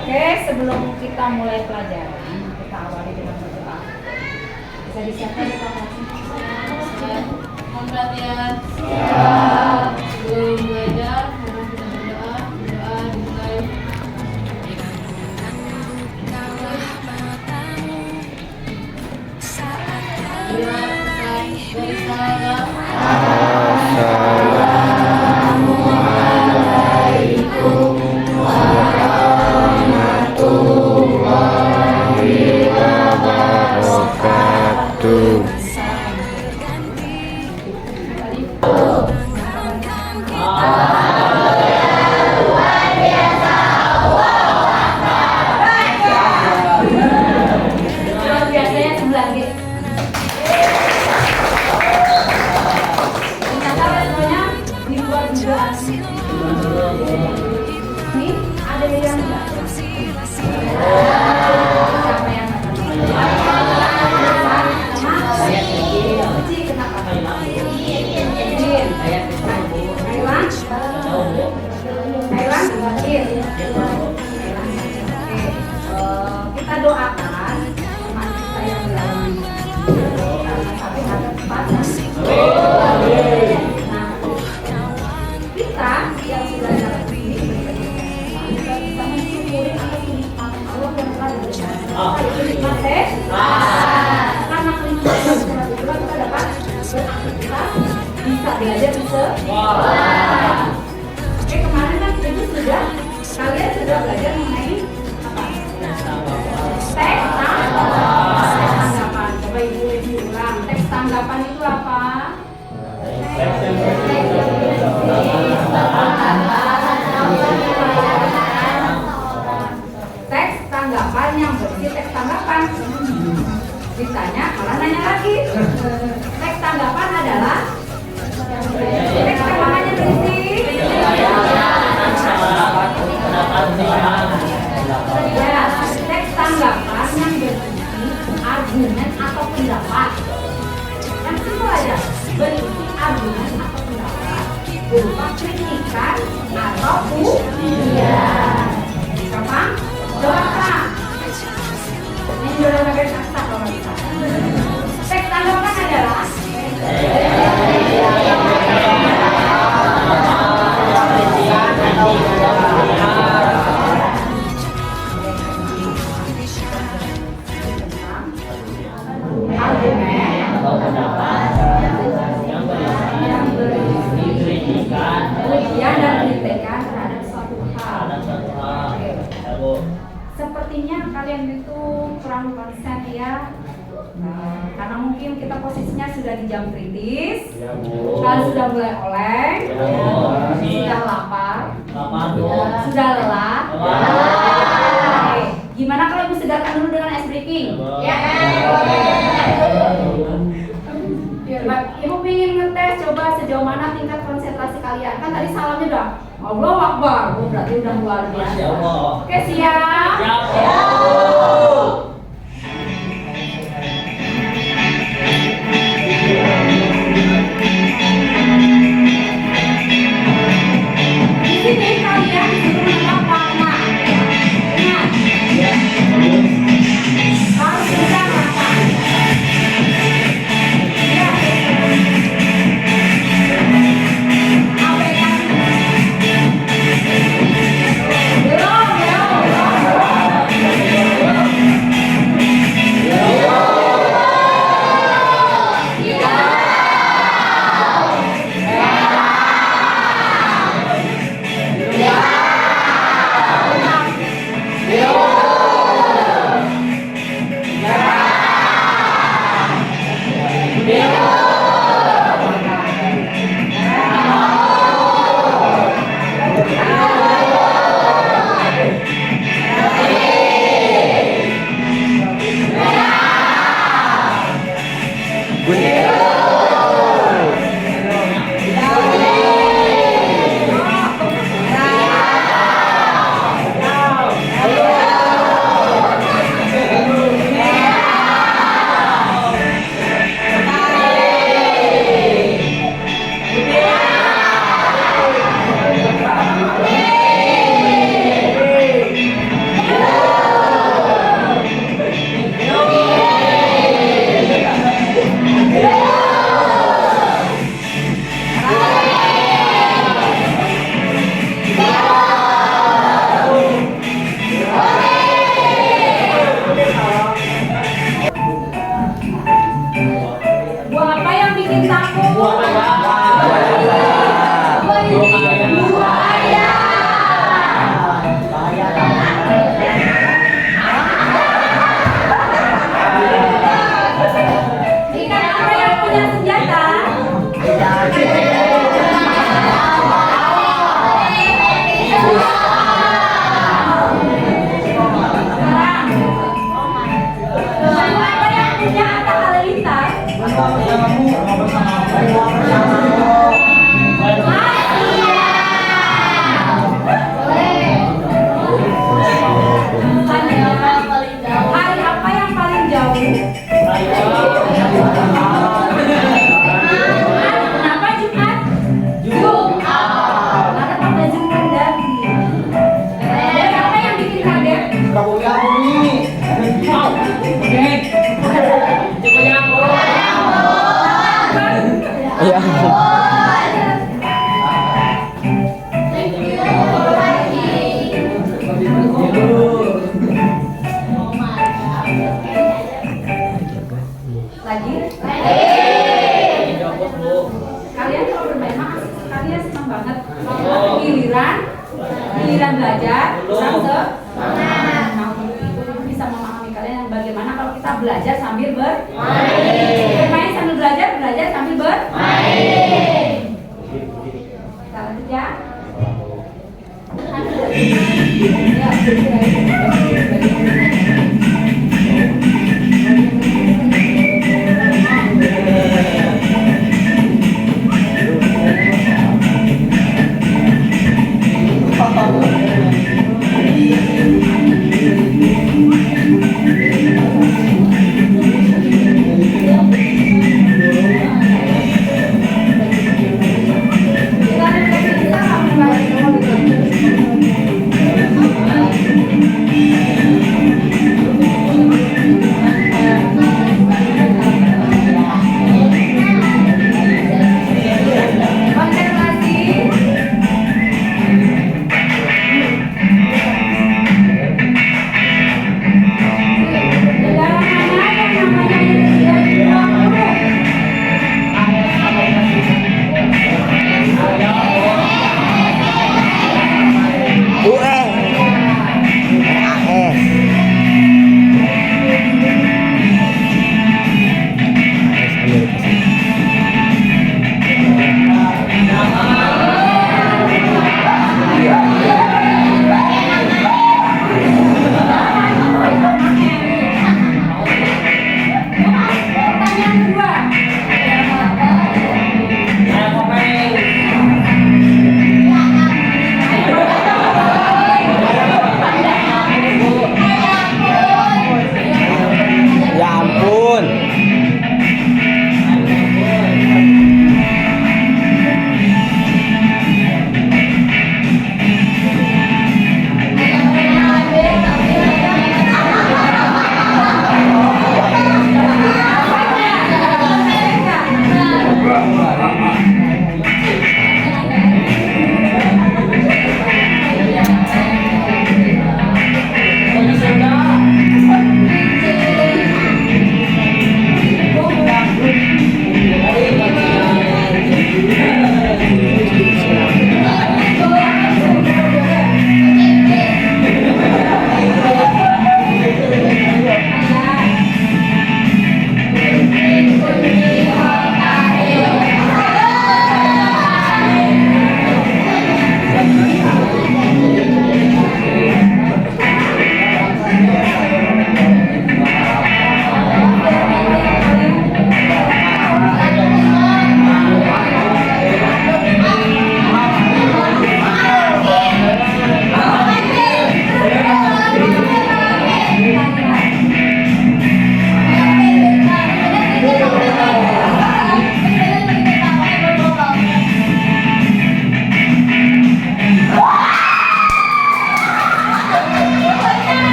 Oke, sebelum kita mulai pelajaran, kita awali dengan berdoa. Bisa disiapkan ya Pak? Mohon perhatian. Sebelum belajar, mohon kita berdoa. Doa dimulai. Assalamualaikum warahmatullahi wabarakatuh. Luar biasanya 9G. Ternyata semuanya dibuat juga. Nih, ada yang enggak? Siapa yang enggak? Uci, kenapa? Aiwan? Aiwan? Kita doakan teman kita yang dalam tapi ada kesempatan. Nah, kita yang sudah dalam ini kita bisa mensyukuri atas kenikmatan Allah yang telah diberikan. Itu nikmatnya. Karena kenikmatan yang telah diberikan kita dapat beraktivitas, bisa belajar bisa. Oke, kemarin kan itu sudah kalian sudah belajar mengenai apa? Teks tanggapan. Coba ibu review ulang. Teks tanggapan itu apa? Teks tanggapan yang berisi teks tanggapan. Ditanya, malah nanya lagi. Teks tanggapan adalah teks tanggapan yang berisi ya, teks tanggapan yang berisi argumen atau pendapat. Yang simpel aja, berisi argumen atau pendapat berupa kritikan atau pujian. Gampang? Gampang. Ini udah pakai kata kalau bisa. Teks tanggapan adalah argumen atau pendapat yang berisi pujian dan kritikan terhadap suatu hal. Oke. Sepertinya kalian itu kurang konsen ya. Karena mungkin kita posisinya sudah di jam kritis, kalian sudah mulai oleng, sudah lapar, sudah lelah. Oke. Gimana kalau ibu segarkan dulu dengan ice breaking? Ya. Ibu ingin ngetes coba sejauh mana tingkat konsentrasi kalian. Kan tadi salamnya udah Allahu Akbar, berarti udah luar biasa. Oke, siap? Di sini kalian disuruh menebak warna. Ingat, harus bisa warna. Ya. Apa yang? Belum. banget. Giliran belajar kurang semangat. Nah, Ibu bisa memahami kalian bagaimana kalau kita belajar sambil bermain sambil belajar sambil bermain. Kita lanjut ya.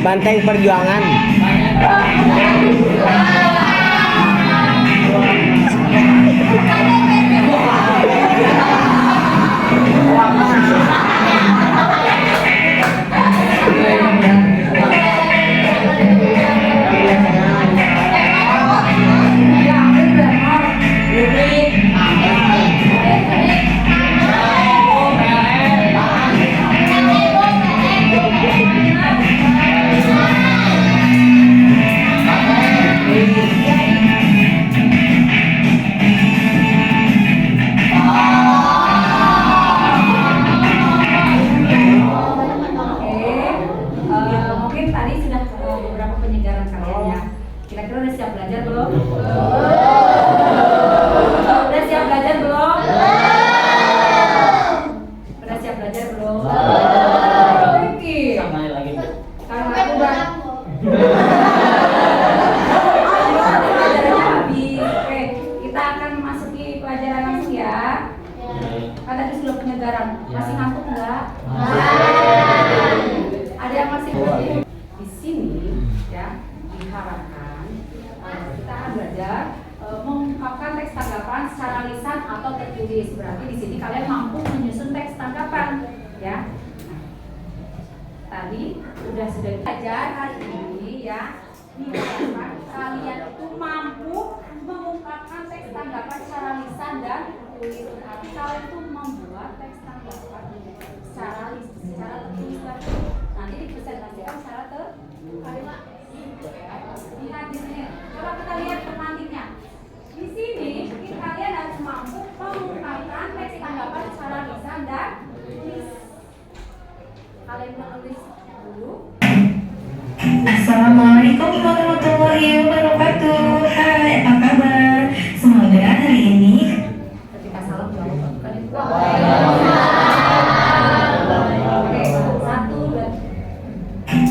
Banteng Perjuangan. Kan tadi sudah penyegaran, masih ngantuk enggak? Ada yang masih di sini ya, diharapkan kita akan belajar mengungkapkan teks tanggapan secara lisan atau tertulis. Berarti di sini kalian mampu menyusun teks tanggapan ya. Tadi sudah belajar hari ini ya, diharapkan kalian itu mampu mengungkapkan teks tanggapan secara lisan dan tertulis. Berarti kalian itu membuat teks tanggapan secara tertulis. Nanti dipresentasikan secara tertulis. Lihat di sini. Coba kita lihat pemantiknya. Di sini kalian harus mampu mengungkapkan teks tanggapan secara lisan dan tulis. Kalian menulis dulu. Assalamualaikum warahmatullahi wabarakatuh. Hai, apa kabar? Semoga hari ini Ketika salam jawab bukan itu. Oke, 1, 2.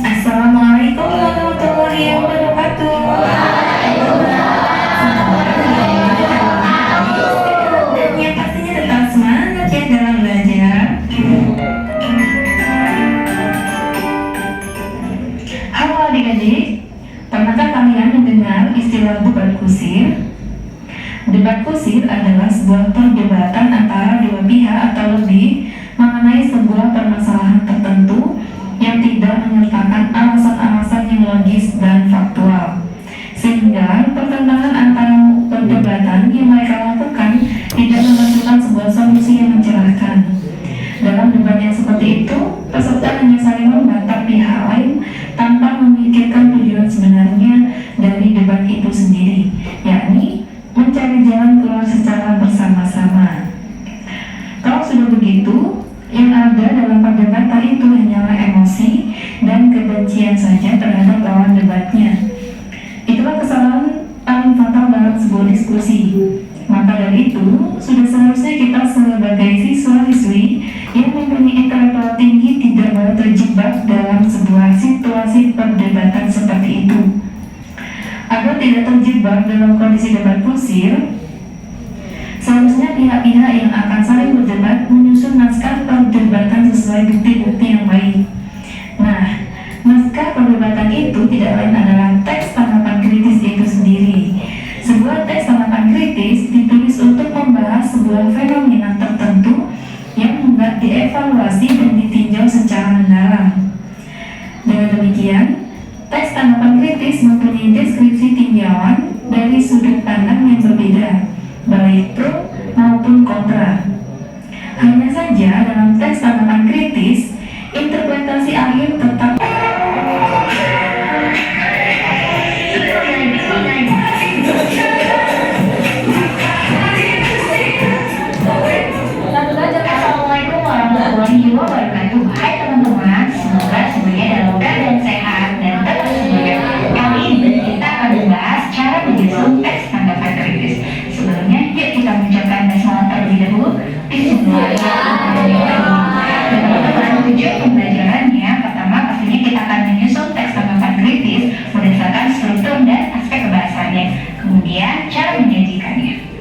Assalamualaikum warahmatullahi wabarakatuh. Dan yang pastinya tetap semangat ya dalam belajar. Halo adik-adik, pernahkah kalian mendengar istilah debat kusir? Debat kusir adalah sebuah perdebatan antara dua pihak atau lebih mengenai sebuah permasalahan tertentu yang tidak menyertakan alasan-alasan yang logis dan faktual, sehingga pertentangan antara perdebatan yang mereka lakukan tidak menghasilkan sebuah solusi yang mencerahkan. Dalam debat yang seperti itu, peserta hanya saling membantah pihak lain tanpa memikirkan tujuan sebenarnya dari debat itu sendiri, yakni mencari jalan keluar secara bersama-sama. Kalau sudah begitu, yang ada dalam perdebatan itu hanyalah emosi dan kebencian saja terhadap lawan debatnya. Itulah kesalahan paling fatal dalam sebuah diskusi. Maka dari itu, sudah seharusnya kita sebagai siswa-siswi yang mempunyai intelektual tinggi tidak boleh terjebak dalam sebuah situasi perdebatan seperti itu. Agar tidak terjebak dalam kondisi debat kusir, seharusnya pihak-pihak yang akan saling berdebat menyusun naskah perdebatan sesuai bukti-bukti yang baik. Nah, naskah perdebatan itu tidak lain adalah teks tanggapan kritis itu sendiri. Sebuah teks tanggapan kritis ditulis untuk membahas sebuah fenomena tertentu yang hendak dievaluasi dan ditinjau secara mendalam. Dengan demikian, teks tanggapan kritis mempunyai deskripsi tinjauan dari sudut pandang yang berbeda, baik pro maupun kontra. Hanya saja dalam teks tanggapan kritis, interpretasi akhir tetap Assalamualaikum warahmatullahi wabarakatuh. Hai teman-teman, semoga semuanya dalam keadaan sehat dan tetap semangat. Kali ini kita akan membahas cara menyusun teks tanggapan kritis. Sebelumnya, yuk kita mengucapkan basmalah terlebih dahulu. Bismillahirrahmanirrahim. Teman-teman, tujuan pembelajarannya pertama pastinya kita akan menyusun teks tanggapan kritis berdasarkan struktur dan aspek kebahasannya. Kemudian cara menyajikannya.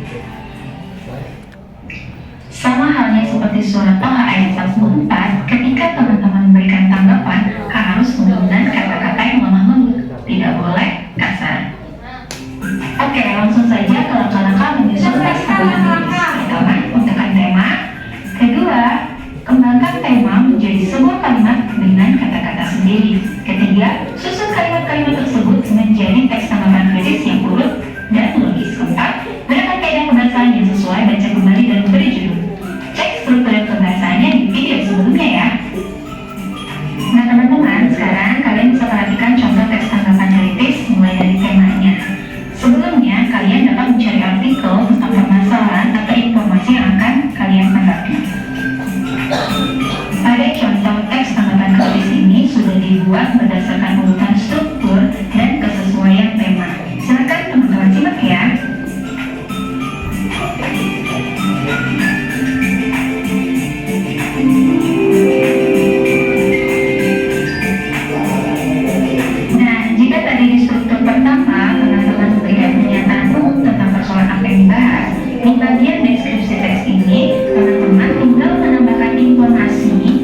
Sama halnya seperti surat Toha ayat 44, ketika teman-teman memberikan tanggapan harus menggunakan kata-kata yang lemah lembut, tidak boleh kasar. Oke, langsung saja ke langkah-langkah menyusun teks tanggapan kritis. Pertama, tentukan tema. Kedua, kembangkan tema menjadi sebuah kalimat dengan kata-kata sendiri. Ketiga, susun kalimat-kalimat tersebut menjadi teks tanggapan kritis yang urut dan logis. Keempat, gunakan kaidah pembahasan yang sesuai, baca kembali dan beri judul. Cek struktur pembahasannya di video sebelumnya ya. Nah teman-teman, sekarang kalian bisa perhatikan contoh teks tanggapan kritis mulai dari temanya. Sebelumnya, kalian dapat mencari artikel tentang permasalahan atau informasi yang akan kalian tanggapi. Pada contoh teks tanggapan kritis ini sudah dibuat berdasarkan urutan struktur dan kesesuaian tema. Silakan teman-teman simak ya. Nah, jika tadi di struktur pertama teman-teman tidak pernyataan umum tentang persoalan apa yang dibahas, di bagian deskripsi teks ini teman-teman tinggal menambahkan informasi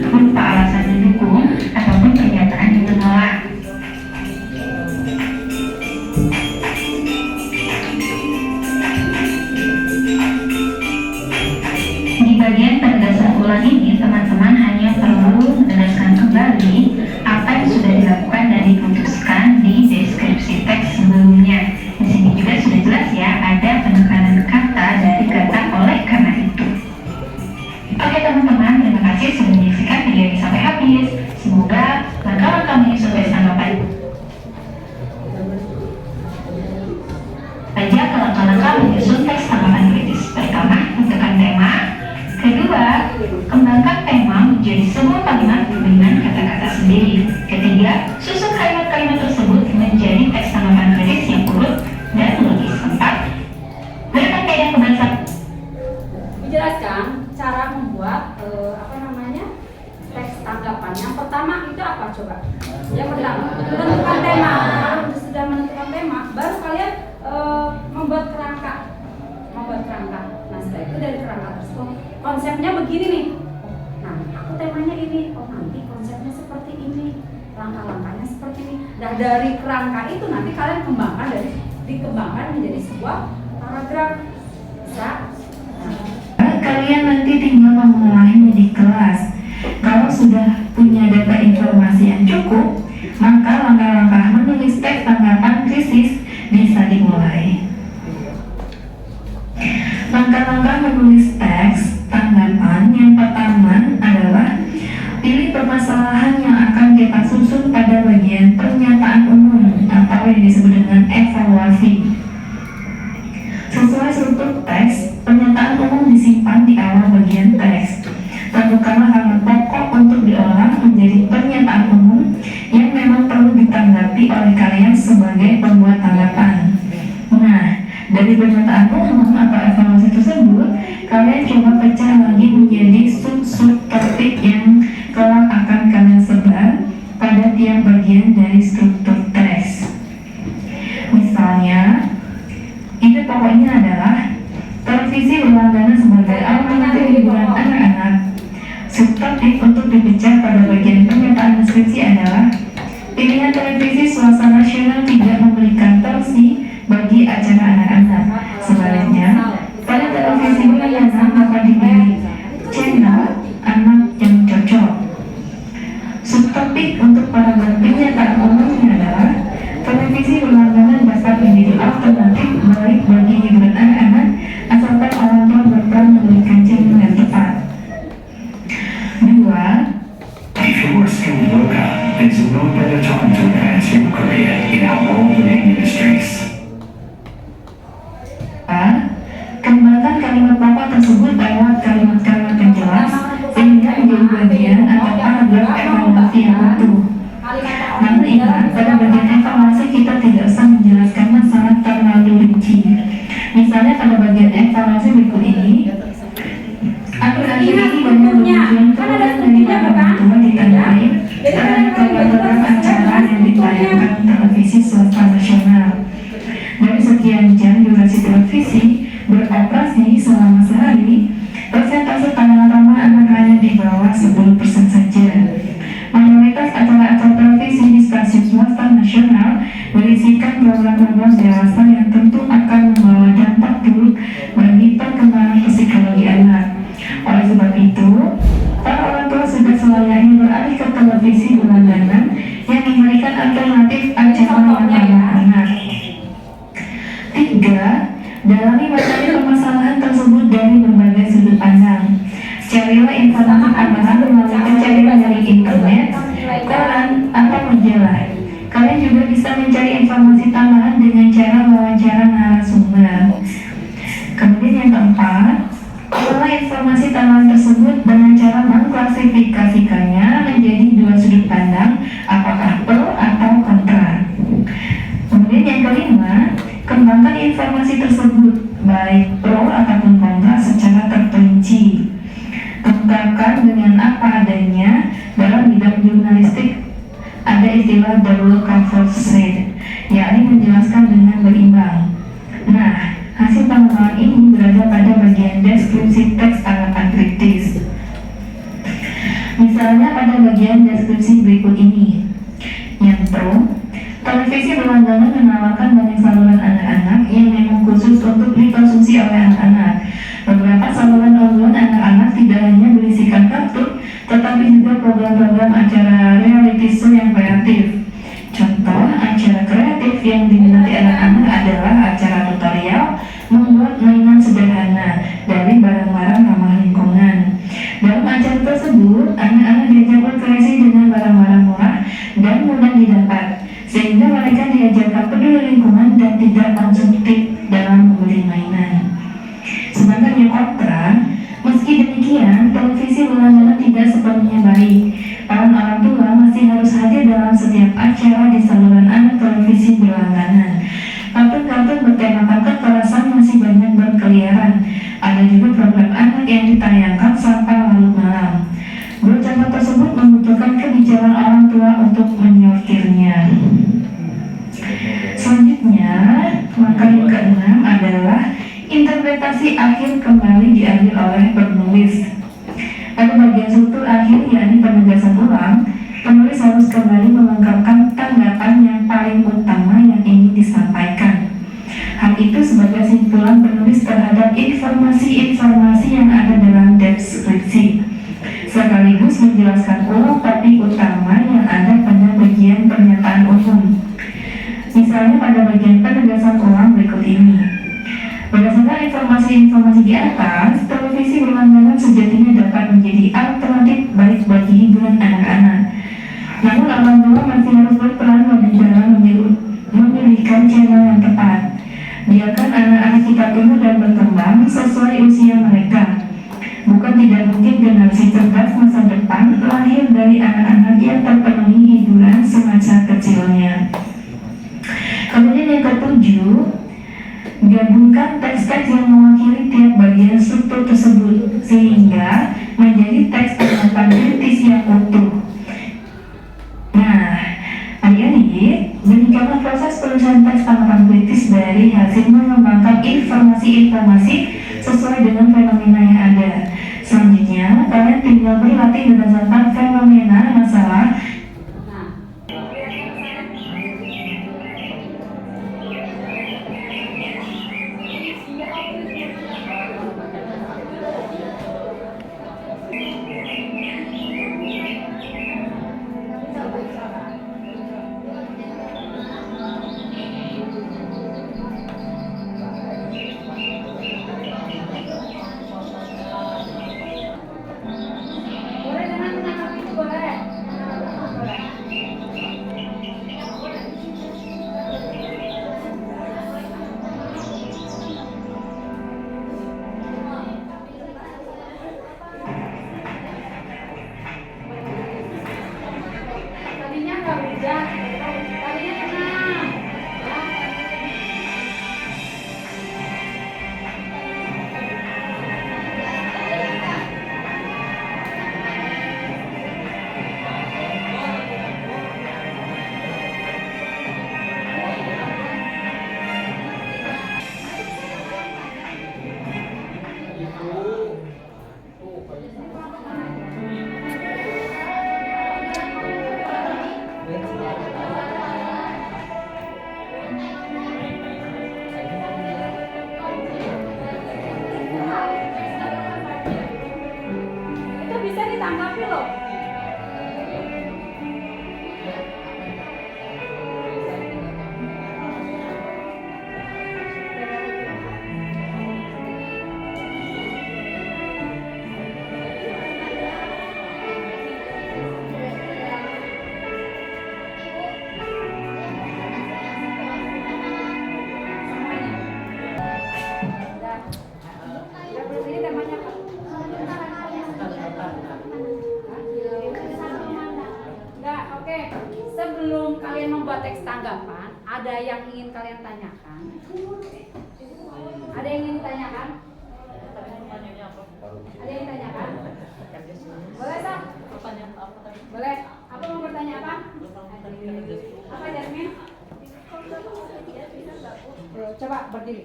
menjadi sebuah kalimat dengan kata-kata sendiri. Ketiga, susun kalimat-kalimat tersebut menjadi teks tanggapan kritis yang urut dan logis. Keempat, gunakan kaidah kebahasaan. Dijelaskan cara membuat teks tanggapan. Yang pertama itu apa coba? Yang pertama menentukan tema. Kalau sudah menentukan tema, baru kalian membuat kerangka. Nah setelah itu dari kerangka tersebut konsepnya begini nih. Nah aku temanya ini. Oh nanti konsepnya seperti ini. Langkah-langkahnya seperti ini. Nah dari kerangka itu nanti kalian dikembangkan menjadi sebuah paragraf. Bisa? Kalian nanti tinggal mengolahnya di kelas. Kalau sudah punya data informasi yang cukup, maka langkah-langkah menulis teks tanggapan kritis bisa dimulai. Langkah-langkah menulis teks tanggapan yang pertama adalah pilih permasalahan yang akan kita susun pada bagian pernyataan umum atau yang disebut dengan evaluasi. Sesuai struktur teks, pernyataan umum disimpan di awal bagian teks. Tentukanlah hal pokok untuk diolah menjadi pernyataan umum yang memang perlu ditanggapi oleh kalian sebagai pembuat tanggapan. Nah, dari pernyataan umum atau evaluasi tersebut, kalian coba pecah lagi menjadi sub-topik yang kelak akan kalian sebar pada tiap bagian dari struktur teks. Misalnya, ide pokoknya adalah televisi berlangganan sebagai alternatif hiburan anak-anak. Subtopik untuk dipecah pada bagian pernyataan deskripsi adalah pilihan televisi swasta nasional tidak memberikan porsi bagi acara anak-anak. Sebaliknya, pada televisi berlangganan dapat dipilih channel anak yang cocok. Subtopik untuk paragraf pernyataan umumnya adalah televisi berlangganan dapat menjadi alternatif baik bagi hiburan anak-anak asalkan orang tua berperan memberikan channel yang tepat. 2. If you are a skilled worker, there's no better time to advance your career in our award-winning industries. Kembangkan kalimat pokok tersebut lewat kalimat-kalimat yang jelas sehingga menjadi bagian atau paragraf evaluasi yang utuh. Namun ingat, pada bagian evaluasi kita tidak usah menjelaskannya sangat terlalu rinci. Misalnya pada bagian evaluasi berikut ini, akhir-akhir ini banyak bermunculan keluhan dari para orang tua ditandai terhadap program acara yang ditayangkan televisi swasta nasional. Dari sekian jam durasi televisi beroperasi selama sehari, persentase tayangan ramah anak hanya di bawah 10% saja. Mayoritas acara-acara televisi di stasiun swasta nasional berisikan program-program dewasa yang tentu akan membawa dampak buruk bagi perkembangan psikologi anak. Oleh sebab itu, para orang tua sudah selayaknya beralih ke televisi berlangganan yang memberikan alternatif acara yang ramah anak. 3. Dalami materi permasalahan tersebut dari berbagai sudut pandang. Carilah informasi tambahan melalui pencarian dari internet, koran, atau majalah. Kalian juga bisa mencari informasi tambahan dengan cara wawancara narasumber. Kemudian yang keempat, olah informasi tambahan tersebut dengan cara mengklasifikasikannya menjadi dua sudut pandang, apakah pro atau kontra. Kemudian yang kelima, kembangkan informasi tersebut baik pro ataupun kontra secara terperinci. Ungkapkan dengan apa adanya. Dalam bidang jurnalistik ada istilah double cover set, yakni menjelaskan dengan berimbang. Nah, hasil pengembangan ini berada pada bagian deskripsi teks tanggapan kritis. Misalnya pada bagian deskripsi berikut ini. Yang pro, televisi berlangganan menawarkan banyak saluran anak-anak yang memang khusus untuk dikonsumsi oleh anak-anak. Beberapa saluran unggulan anak-anak tidak hanya berisikan kartun, tetapi juga program-program acara reality show yang kreatif. Contoh acara kreatif yang diminati anak-anak adalah acara tutorial membuat mainan sederhana dari barang-barang ramah lingkungan. Dalam acara tersebut, anak-anak diajak berkreasi dengan barang-barang murah dan mudah didapat, sehingga mereka diajarkan peduli lingkungan dan tidak konsumtif dalam membeli mainan. Sedangkan yang kontra, meski demikian, televisi berlangganan tidak sepenuhnya siaran di saluran anak televisi berlangganan. Kartun-kartun bertemakan kekerasan masih banyak berkeliaran. Ada juga program anak yang ditayangkan sampai larut malam. Goncangan tersebut membutuhkan kebijakan orang tua untuk menyortirnya. Selanjutnya, materi ke-6 adalah interpretasi akhir kembali diambil oleh penulis. Pada bagian struktur akhir, yakni penegasan ulang, penulis harus kembali mengungkapkan tanggapan yang paling utama yang ingin disampaikan. Hal itu sebagai simpulan penulis terhadap informasi-informasi yang ada dalam deskripsi, sekaligus menjelaskan ulang topik utama yang ada pada bagian pernyataan umum. Misalnya pada bagian penegasan ulang berikut ini. Berdasarkan informasi-informasi di atas, televisi berlangganan sejatinya dapat menjadi alternatif baik bagi hiburan anak-anak. Namun orang tua masih harus berperan lebih dalam memilihkan channel yang tepat. Biarkan anak-anak kita tumbuh dan berkembang sesuai usia mereka. Bukan tidak mungkin generasi cerdas masa depan lahir dari anak-anak yang terpenuhi hiburan semasa kecilnya. Kemudian yang ketujuh, gabungkan teks-teks yang mewakili tiap bagian struktur tersebut sehingga menjadi teks tanggapan kritis yang utuh. Nah, adik-adik, demikianlah proses penulisan teks tanggapan kritis dari hasil mengembangkan informasi-informasi sesuai dengan fenomena yang ada. Selanjutnya, kalian tinggal berlatih berdasarkan fenomena masalah. Tadinya nggak hujan, tadinya tenang. Itu bisa ditanggapi loh. Udah belum ini temanya apa? Enggak, oke. Sebelum kalian membuat teks tanggapan, ada yang ingin kalian tanyakan? Ada yang ingin ditanyakan? Ada yang ditanyakan? Boleh, Sam? Boleh. Apa mau bertanya apa? Apa, Jasmine? Coba berdiri.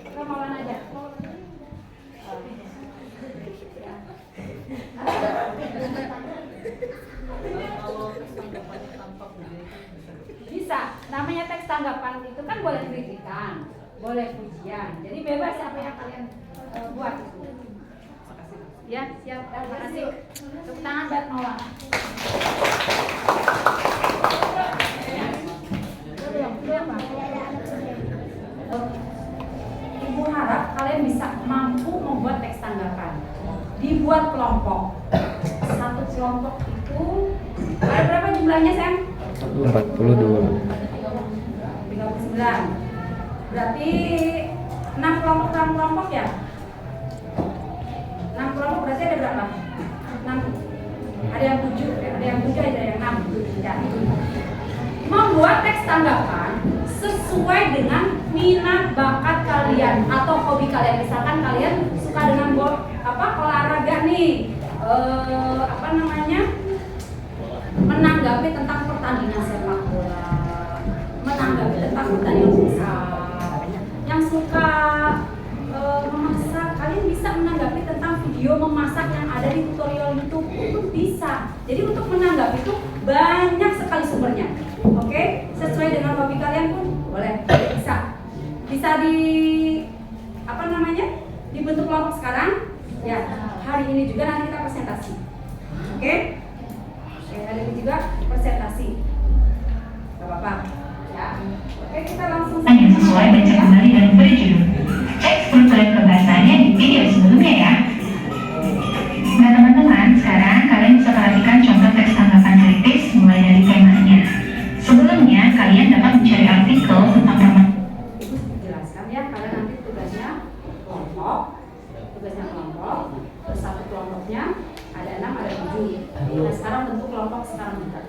Kita maulan aja. Bisa. Namanya teks tanggapan itu kan boleh kritikan, boleh pujian. Jadi bebas apa yang kalian buat itu. Ya, siap. Terima kasih. Tepuk tangan buat Maulana. Ibu harap kalian bisa mampu membuat teks tanggapan. Dibuat kelompok. Satu kelompok itu ada berapa jumlahnya, Sam? 42. 39. Berarti 6 kelompok ya? 6 kelompok berarti ada berapa? 6. Ada yang 7, ada yang 7 aja, yang 6. Ya. Ya. Membuat teks tanggapan sesuai dengan minat bakat kalian atau hobi kalian. Misalkan kalian suka dengan olahraga nih, menanggapi tentang pertandingan sepak bola, menanggapi tentang pertandingan futsal. Yang suka memasak, kalian bisa menanggapi tentang video memasak yang ada di tutorial YouTube, itu bisa. Jadi untuk menanggapi itu banyak sekali sumbernya. Oke, sesuai dengan hobi kalian pun boleh, bisa dibentuk kelompok sekarang. Ya, hari ini juga nanti kita presentasi. Oke, hari ini juga presentasi. Gak apa-apa. Ya, oke kita langsung. Yang sesuai baca kembali dan beri judul. Cek struktur pembahasannya di video sebelumnya ya. Nah teman-teman, sekarang kalian bisa perhatikan contoh teks tanggapan kritis mulai dari temanya. Sebelumnya, kalian dapat mencari artikel tentang Ibu jelaskan ya, kalian nanti tugasnya kelompok, terus satu kelompoknya ada 6, ada 7. Nah sekarang bentuk kelompok sekarang bentar.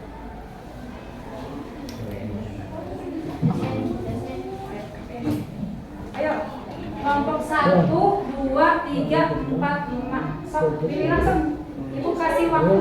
Ayo, kelompok 1, 2, 3, 4, 5. Sok, pilih langsung. Ibu kasih waktu.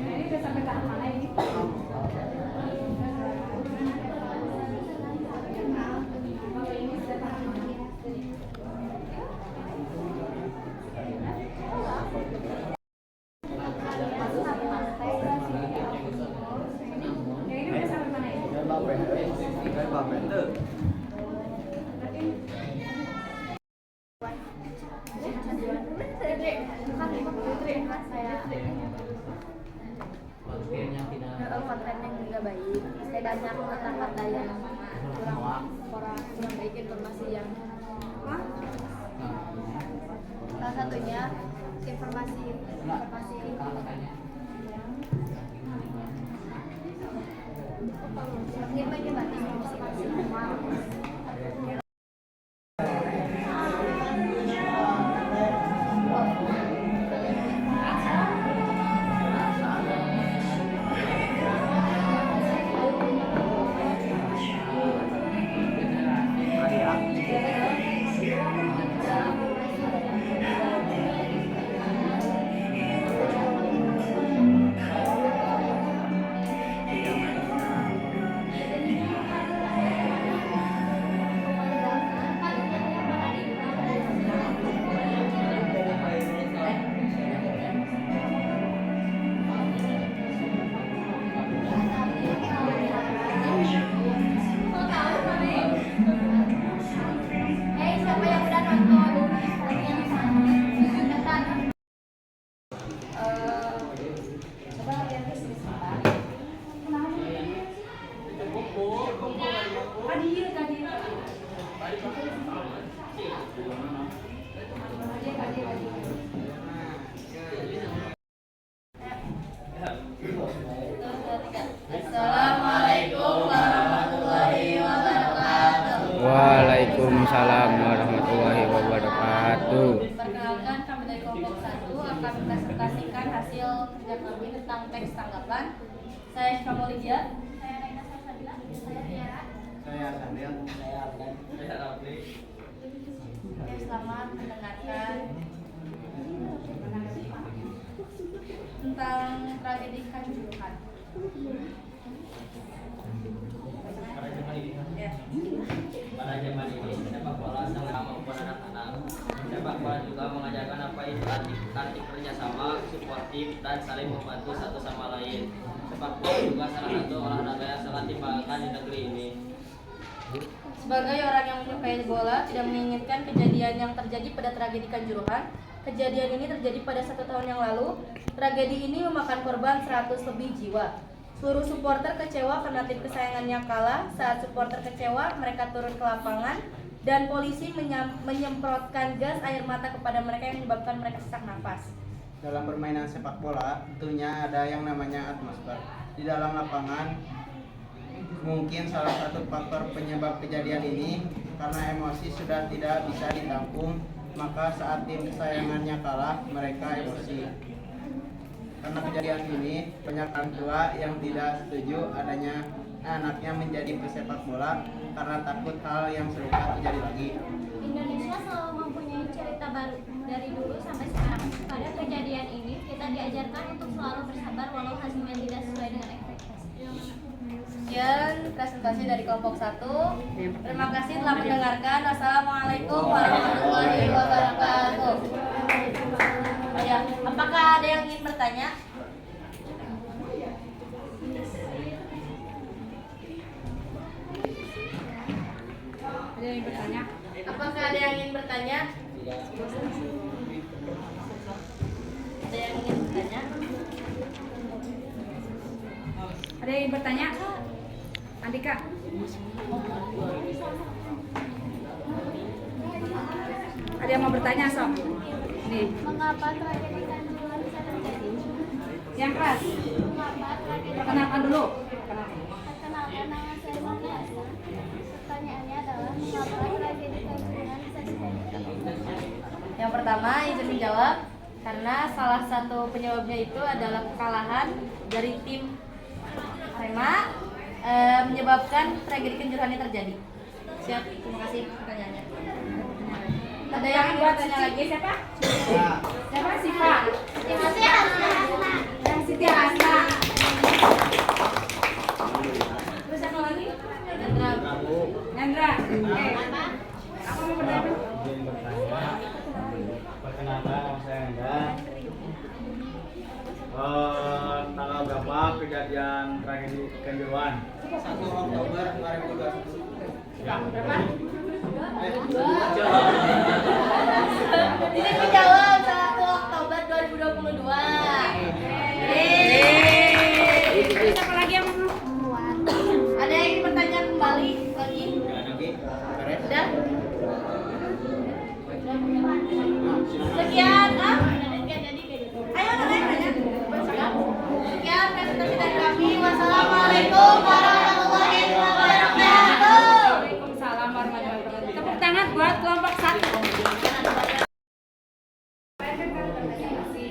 Ini udah sampai tahap mana ini? Kontennya juga baik, saya banyak kata-kata yang kurang baik, informasi yang salah satunya informasi siapa yang udah nonton? Coba latihan tes sebentar. Kadir. Assalamualaikum warahmatullahi wabarakatuh. Waalaikumsalam warahmatullahi wabarakatuh. Perkenalkan, kami dari kelompok 1 akan mempresentasikan hasil kerja kami tentang teks tanggapan. Saya Syafra Lydia. Saya Raina Sasabila. Saya Tiara. Saya Samuel. Saya Abdan. Saya Rafli. Oke, selamat mendengarkan tentang tragedi Kanjuruhan. sepak bola juga salah satu olahraga yang sangat dibanggakan di negeri ini. Sebagai orang yang menyukai bola, tidak menginginkan kejadian yang terjadi pada tragedi Kanjuruhan. Kejadian ini terjadi pada 1 tahun yang lalu. Tragedi ini memakan korban 100 lebih jiwa. Seluruh supporter kecewa karena tim kesayangannya kalah. Saat supporter kecewa, mereka turun ke lapangan dan polisi menyemprotkan gas air mata kepada mereka yang menyebabkan mereka sesak nafas. Dalam permainan sepak bola, tentunya ada yang namanya atmosfer. Di dalam lapangan, mungkin salah satu faktor penyebab kejadian ini karena emosi sudah tidak bisa ditampung, maka saat tim kesayangannya kalah, mereka emosi. Karena kejadian ini, banyak orang tua yang tidak setuju adanya anaknya menjadi pesepak bola karena takut hal yang serupa terjadi lagi. Indonesia selalu mempunyai cerita baru dari dulu sampai sekarang. Pada kejadian ini kita diajarkan untuk selalu bersabar walau hasilnya tidak sesuai dengan ekspektasi. Sekian presentasi dari kelompok 1. Terima kasih telah mendengarkan. Wassalamualaikum warahmatullahi wabarakatuh. Ya, apakah ada yang ingin bertanya? Ada yang bertanya? Apakah ada yang ingin bertanya? Ada yang ingin bertanya? Ada yang bertanya? Andika. Ada yang mau bertanya, Sob? Nih, Mengapa tragedi Kanjuruhan bisa terjadi? yang keras. Mengapa tragedi Perkenalkan dulu. Perkenalkan, nama saya Mariana. Pertanyaannya adalah mengapa tragedi Kanjuruhan bisa terjadi? Yang pertama, izin menjawab. Karena salah satu penyebabnya itu adalah kekalahan dari tim Arema menyebabkan tragedi Kanjuruhan ini terjadi. Siap, terima kasih pertanyaannya. Ada yang ingin bertanya lagi? Siapa? Siapa? Siva. Terima kasih Hasna. Dan Siti Hasna. Terus siapa lagi? Hendra. Hendra. Oke. Apa mau bertanya? Izin bertanya. Perkenalkan, nama saya Hendra. Tanggal berapa kejadian tragedi Kanjuruhan? 1 Oktober 2021. Berapa? Ini menjawab 1 Oktober 2022. Terus siapa lagi yang mau? Ada yang ingin bertanya kembali lagi? Udah? Sekian, ayo nanya. Sekian presentasi dari kami. Wassalamualaikum warahmatullahi wabarakatuh. Waalaikumsalam warahmatullahi wabarakatuh. Tepuk tangan buat kelompok 1.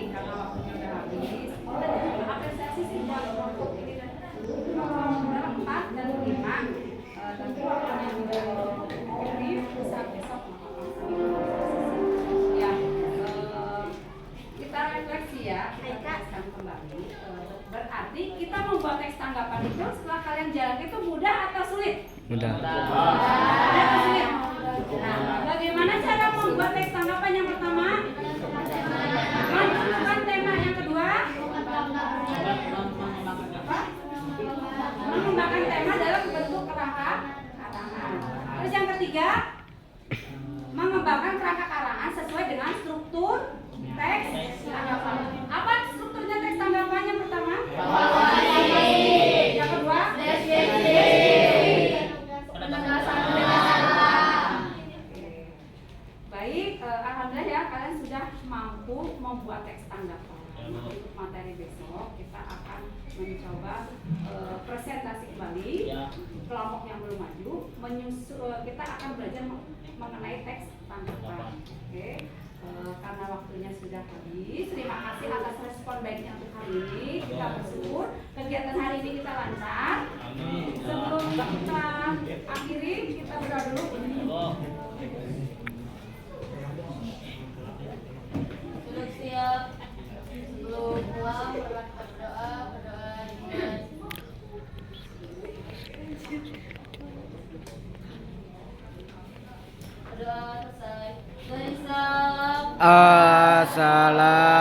Karena waktunya udah habis, apresiasi sih buat kelompok ini dan nomor 4 dan 5. Nanti waktunya udah aktif, bisa besok ya. Kita refleksi ya, kita refleksikan kembali. Berarti kita membuat teks tanggapan itu setelah kalian jalan itu mudah atau sulit? Mudah. Mudah atau sulit? Nah, bagaimana cara membuat teks tanggapan yang pertama? Menentukan tema. Yang kedua, apa? Mengembangkan tema dalam bentuk kerangka karangan. Terus yang ketiga, mengembangkan kerangka karangan sesuai dengan struktur teks tanggapan. Apa strukturnya teks tanggapan yang pertama? Yang kedua, baik, alhamdulillah ya kalian sudah mampu membuat teks tanggapan. Untuk materi besok kita akan mencoba presentasi kembali kelompok yang belum maju. Kita akan belajar mengenai teks tanggapan. Oke. Karena waktunya sudah habis, terima kasih atas respon baiknya untuk hari ini. Kita bersyukur kegiatan hari ini kita lancar. Sebelum kita akhiri, kita berdoa dulu. Duduk siap. Sebelum pulang berdoa. Berdoa selesai. Salam. Assalamualaikum